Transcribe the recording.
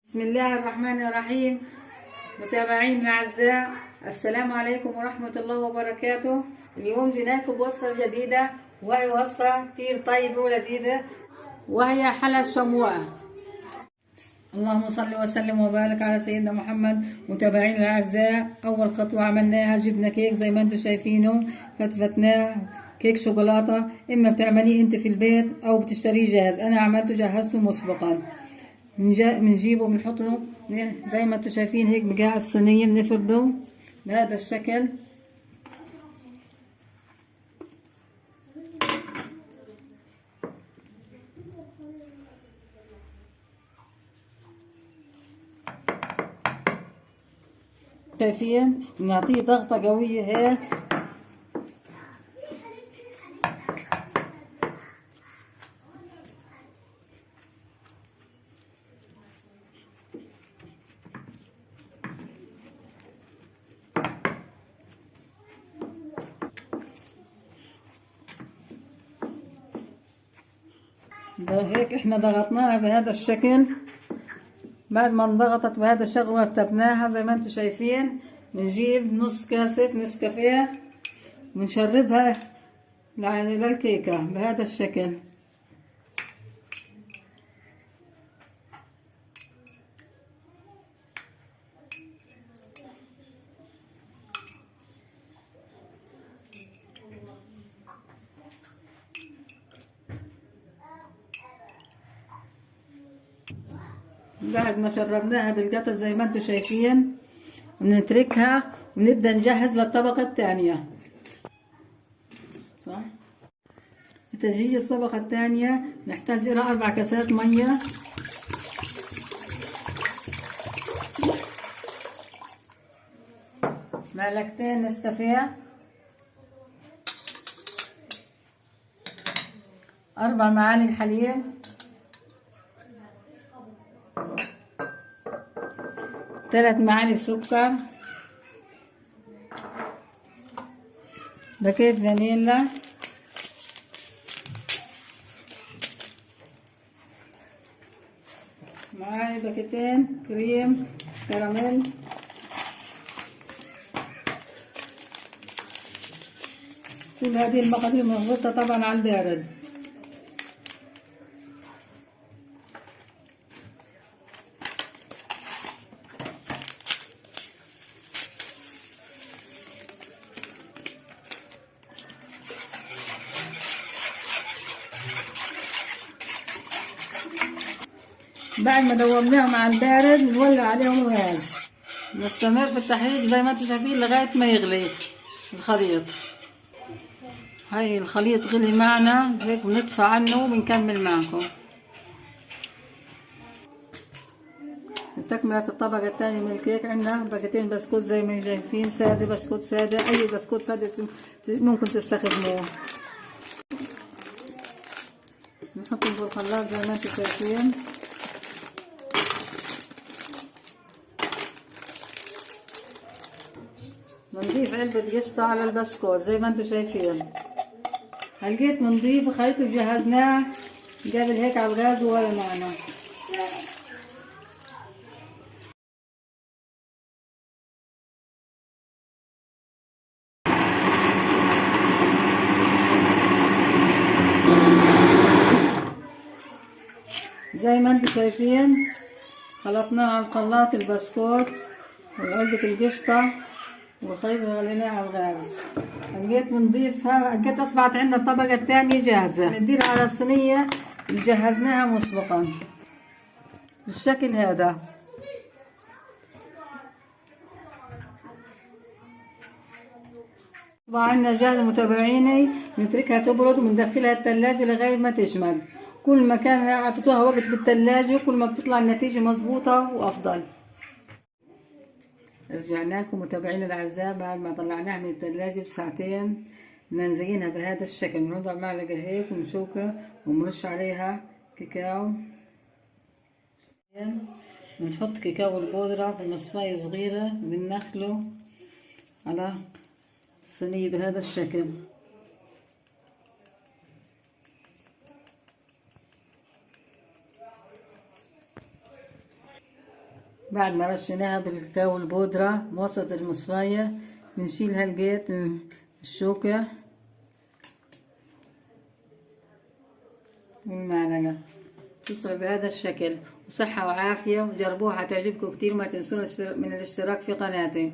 بسم الله الرحمن الرحيم. متابعين الأعزاء، السلام عليكم ورحمة الله وبركاته. اليوم جيناكم بوصفة جديدة، وهي وصفة كتير طيبة ولذيذة، وهي حلا الشموع. اللهم صل وسلم وبارك على سيدنا محمد. متابعين الأعزاء، أول خطوة عملناها جبنا كيك زي ما انتم شايفينه، فتفتناه كيك شوكولاتة. إما بتعمليه انت في البيت أو بتشتريه جاهز. أنا عملته جهزته مسبقا. بنجيبه بنحطه زي ما انتم شايفين هيك بقاع الصينية، بنفرده بهذا الشكل. شايفين بنعطيه ضغطة قوية هيك. هيك احنا ضغطناها بهذا الشكل. بعد ما انضغطت بهذا الشكل ورتبناها زي ما انتم شايفين، بنجيب نص كاسة نسكافيه ونشربها للكيكة بهذا الشكل. بعد ما شربناها بالقطر زي ما انتم شايفين، بنتركها ونبدأ نجهز للطبقة الثانية. صح؟ لتجهيز الطبقة الثانية نحتاج إلى 4 كاسات مية، معلقتين نسكافيه، 4 معالق حليب، 3 معالق سكر، باكيت فانيلا، معاي باكيتين كريم كراميل، كل هذه المقادير مضبوطة طبعا على البارد. بعد ما دوبناهم على البارد نولع عليهم الغاز، نستمر في التحريك زي ما انتم شايفين لغاية ما يغلي الخليط. هاي الخليط غلي معنا هيك، بنطفى عنه وبنكمل معكم. تكملة الطبقة الثانية من الكيك عندنا باكيتين بسكوت زي ما شايفين، سادة، بسكوت سادة، أي بسكوت سادة ممكن تستخدموه. نحطهم في الخلاط زي ما انتم شايفين. بنضيف علبة قشطة على البسكوت زي ما انتم شايفين. هلقيت بنضيف خليط جهزناه قبل هيك على الغاز ولا معنا. زي ما انتم شايفين خلطناه على الخلاط البسكوت وعلبة القشطة والخليط اللي غليناه على الغاز. لقيت بنضيفها، لقيت اصبحت عندنا الطبقة الثانية جاهزة. بنديرها على الصينية اللي جهزناها مسبقا بالشكل هذا. طبعا عندنا جاهزة متابعيني، نتركها تبرد وندخلها الثلاجة لغاية ما تجمد. كل ما كان اعطيتوها وقت بالثلاجة كل ما بتطلع النتيجة مظبوطة وافضل. رجعنا لكم متابعينا الاعزاء بعد ما طلعناها من الثلاجة بساعتين. بدنا نزينها بهذا الشكل، بنوضع معلقة هيك ونشوكة ونرش عليها كاكاو. بنحط كاكاو البودرة بمصفاية صغيرة، بنخله على الصينية بهذا الشكل. بعد ما رشيناها بالكاكاو البودرة بوسط المصفاية بنشيل هالقيت الشوكة والمعلقة. تصل بهذا الشكل، وصحة وعافية، وجربوها هتعجبكم كتير. ما تنسون من الاشتراك في قناتي.